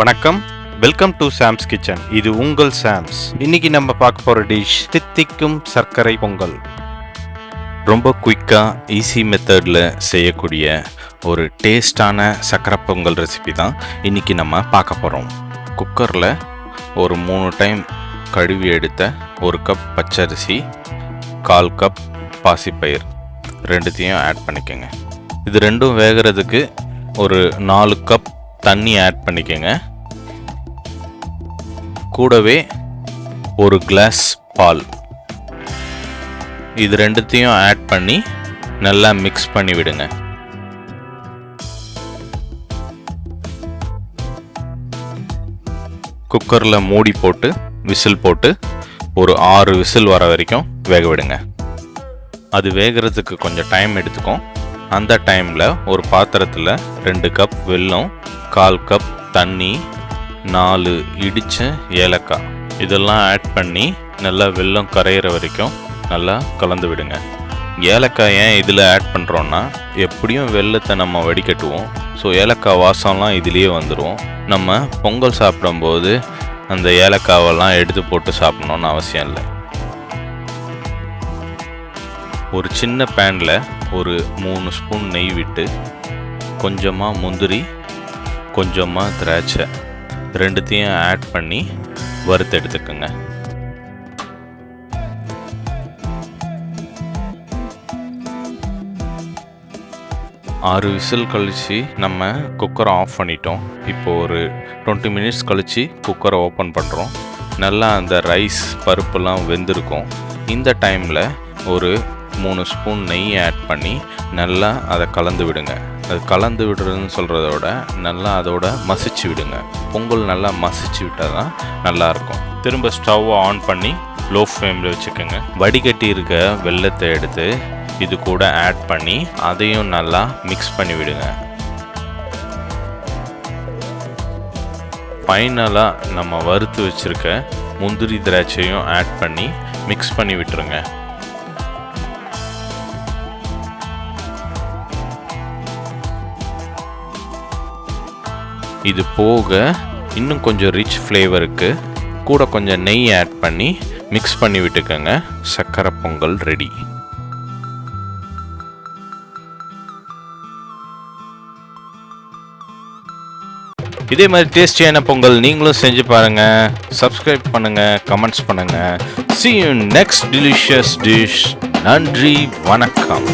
வணக்கம், welcome to Sam's kitchen. இது உங்கள் சாம்ஸ். இன்னைக்கு நம்ம பார்க்க போற டிஷ் தித்திக்கும் சர்க்கரை பொங்கல். ரொம்ப குயிக்காக ஈஸி மெத்தடில் செய்யக்கூடிய ஒரு டேஸ்டான சர்க்கரை பொங்கல் ரெசிபி தான் இன்னைக்கு நம்ம பார்க்க போகிறோம். குக்கரில் ஒரு 3 டைம் கழுவி எடுத்த 1 கப் பச்சரிசி, 1/4 கப் பாசிப்பயிர் ரெண்டுத்தையும் ஆட் பண்ணிக்கோங்க. இது ரெண்டும் வேகிறதுக்கு ஒரு 4 கப் தண்ணி ஆட் பண்ணிக்கோங்க. கூடவே 1 கிளாஸ் பால், இது ரெண்டுத்தையும் ஆட் பண்ணி நல்லா மிக்ஸ் பண்ணி விடுங்க. குக்கரில் மூடி போட்டு விசில் போட்டு ஒரு 6 விசில் வர வரைக்கும் வேக விடுங்க. அது வேகிறதுக்கு கொஞ்சம் டைம் எடுத்துக்கும். அந்த டைமில் ஒரு பாத்திரத்தில் 2 கப் வெல்லம், 1/4 கப் தண்ணி, 4 இடித்த ஏலக்காய் இதெல்லாம் ஆட் பண்ணி நல்லா வெல்லம் கரையிற வரைக்கும் நல்லா கலந்து விடுங்க. ஏலக்காய் ஏன் இதில் ஆட் பண்ணுறோன்னா, எப்படியும் வெல்லத்தை நம்ம வடிகட்டுவோம். ஸோ ஏலக்காய் வாசம்லாம் இதுலேயே வந்துடும். நம்ம பொங்கல் சாப்பிடும்போது அந்த ஏலக்காவெல்லாம் எடுத்து போட்டு சாப்பிடணுன்னு அவசியம் இல்லை. ஒரு சின்ன பேனில் ஒரு 3 ஸ்பூன் நெய் விட்டு கொஞ்சமாக முந்திரி, கொஞ்சமாக திராட்சை ரெண்டுத்தையும் ஆட் பண்ணி வறுத்து எடுத்துக்கோங்க. ஆறு விசில் கழித்து நம்ம குக்கரை ஆஃப் பண்ணிட்டோம். இப்போ ஒரு 20 மினிட்ஸ் கழித்து குக்கரை ஓப்பன் பண்ணுறோம். நல்லா அந்த ரைஸ் பருப்புலாம் வெந்திருக்கும். இந்த டைமில் ஒரு 3 ஸ்பூன் நெய் ஆட் பண்ணி நல்லா அதை கலந்து விடுங்க. அது கலந்து விடுறதுன்னு சொல்கிறத விட நல்லா அதோட மசிச்சு விடுங்க. பொங்கல் நல்லா மசிச்சு விட்டால் தான் நல்லாயிருக்கும். திரும்ப ஸ்டவ்வை ஆன் பண்ணி லோ ஃப்ளேமில் வச்சுக்கோங்க. வடிகட்டி இருக்க வெல்லத்தை எடுத்து இது கூட ஆட் பண்ணி அதையும் நல்லா மிக்ஸ் பண்ணி விடுங்க. ஃபைனலாக நம்ம வறுத்து வச்சுருக்க முந்திரி திராட்சையும் ஆட் பண்ணி மிக்ஸ் பண்ணி விட்டுருங்க. இது போக இன்னும் கொஞ்சம் ரிச் ஃப்ளேவருக்கு கூட கொஞ்சம் நெய் ஆட் பண்ணி மிக்ஸ் பண்ணி விட்டுக்கோங்க. சர்க்கரை பொங்கல் ரெடி. இதே மாதிரி டேஸ்டியான பொங்கல் நீங்களும் செஞ்சு பாருங்கள். சப்ஸ்கிரைப் பண்ணுங்கள், கமெண்ட்ஸ் பண்ணுங்கள். See you next delicious dish. நன்றி, வணக்கம்.